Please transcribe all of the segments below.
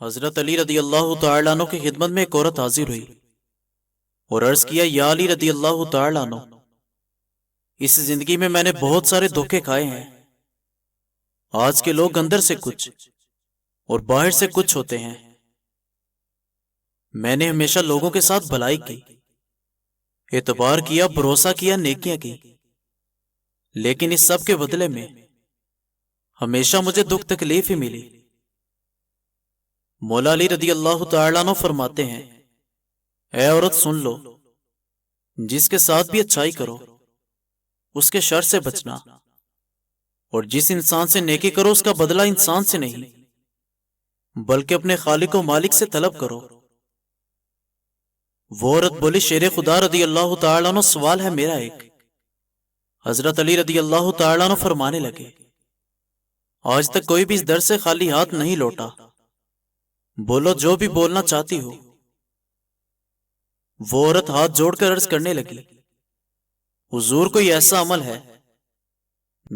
حضرت علی رضی اللہ تعالیٰ عنہ کی خدمت میں ایک عورت حاضر ہوئی اور عرض کیا، یا علی رضی اللہ تعالیٰ عنہ، اس زندگی میں نے بہت سارے دھوکے کھائے ہیں۔ آج کے لوگ اندر سے کچھ اور باہر سے کچھ ہوتے ہیں۔ میں نے ہمیشہ لوگوں کے ساتھ بھلائی کی، اعتبار کیا، بھروسہ کیا، نیکیاں کی، لیکن اس سب کے بدلے میں ہمیشہ مجھے دکھ تکلیف ہی ملی۔ مولا علی رضی اللہ تعالیٰ عنہ فرماتے ہیں، اے عورت سن لو، جس کے ساتھ بھی اچھائی کرو اس کے شر سے بچنا، اور جس انسان سے نیکی کرو اس کا بدلہ انسان سے نہیں بلکہ اپنے خالق و مالک سے طلب کرو۔ وہ عورت بولی، شیر خدا رضی اللہ تعالیٰ عنہ، سوال ہے میرا ایک۔ حضرت علی رضی اللہ تعالیٰ عنہ فرمانے لگے، آج تک کوئی بھی اس در سے خالی ہاتھ نہیں لوٹا، بولو جو بھی بولنا چاہتی ہو۔ وہ عورت ہاتھ جوڑ کر عرض کرنے لگی، حضور کوئی ایسا عمل ہے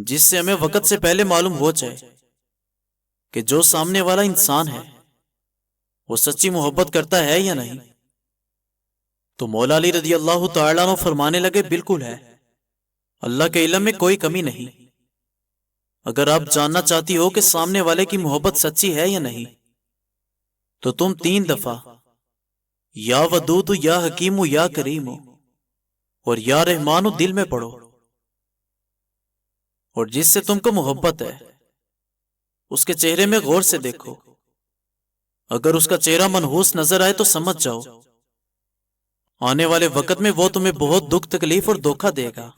جس سے ہمیں وقت سے پہلے معلوم ہو جائے کہ جو سامنے والا انسان ہے وہ سچی محبت کرتا ہے یا نہیں؟ تو مولا علی رضی اللہ تعالیٰ عنہ فرمانے لگے، بالکل ہے، اللہ کے علم میں کوئی کمی نہیں۔ اگر آپ جاننا چاہتی ہو کہ سامنے والے کی محبت سچی ہے یا نہیں تو تم 3 دفعہ یا ودود یا حکیم یا کریم اور یا رحمان دل میں پڑھو، اور جس سے تم کو محبت ہے اس کے چہرے میں غور سے دیکھو۔ اگر اس کا چہرہ منحوس نظر آئے تو سمجھ جاؤ آنے والے وقت میں وہ تمہیں بہت دکھ تکلیف اور دھوکہ دے گا۔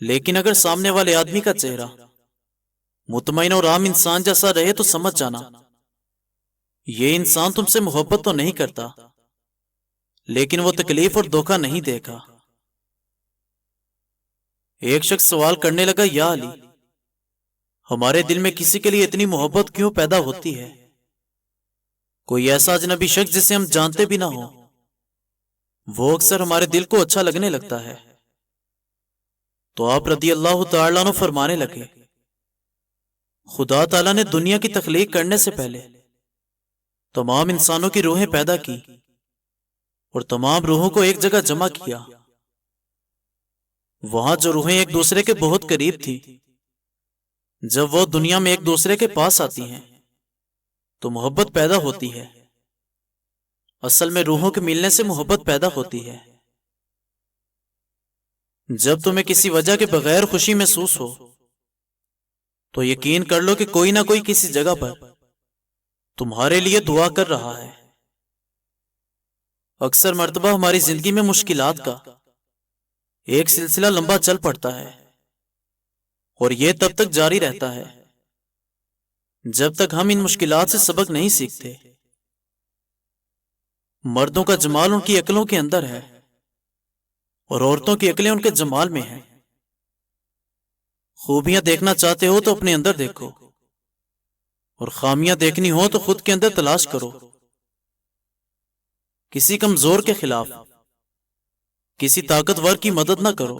لیکن اگر سامنے والے آدمی کا چہرہ مطمئن اور عام انسان جیسا رہے تو سمجھ جانا یہ انسان تم سے محبت تو نہیں کرتا، لیکن وہ تکلیف اور دھوکہ نہیں دے گا۔ ایک شخص سوال کرنے لگا، یا علی، ہمارے دل میں کسی کے لیے اتنی محبت کیوں پیدا ہوتی ہے؟ کوئی ایسا اجنبی شخص جسے ہم جانتے بھی نہ ہو، وہ اکثر ہمارے دل کو اچھا لگنے لگتا ہے۔ تو آپ رضی اللہ تعالیٰ عنہ فرمانے لگے، خدا تعالیٰ نے دنیا کی تخلیق کرنے سے پہلے تمام انسانوں کی روحیں پیدا کی اور تمام روحوں کو ایک جگہ جمع کیا۔ وہاں جو روحیں ایک دوسرے کے بہت قریب تھی، جب وہ دنیا میں ایک دوسرے کے پاس آتی ہیں تو محبت پیدا ہوتی ہے۔ اصل میں روحوں کے ملنے سے محبت پیدا ہوتی ہے۔ جب تمہیں کسی وجہ کے بغیر خوشی محسوس ہو تو یقین کر لو کہ کوئی نہ کوئی کسی جگہ پر تمہارے لیے دعا کر رہا ہے۔ اکثر مرتبہ ہماری زندگی میں مشکلات کا ایک سلسلہ لمبا چل پڑتا ہے، اور یہ تب تک جاری رہتا ہے جب تک ہم ان مشکلات سے سبق نہیں سیکھتے۔ مردوں کا جمال ان کی عقلوں کے اندر ہے اور عورتوں کی عقلیں ان کے جمال میں ہیں۔ خوبیاں دیکھنا چاہتے ہو تو اپنے اندر دیکھو، اور خامیاں دیکھنی ہو تو خود کے اندر تلاش کرو۔ کسی کمزور کے خلاف کسی طاقتور کی مدد نہ کرو،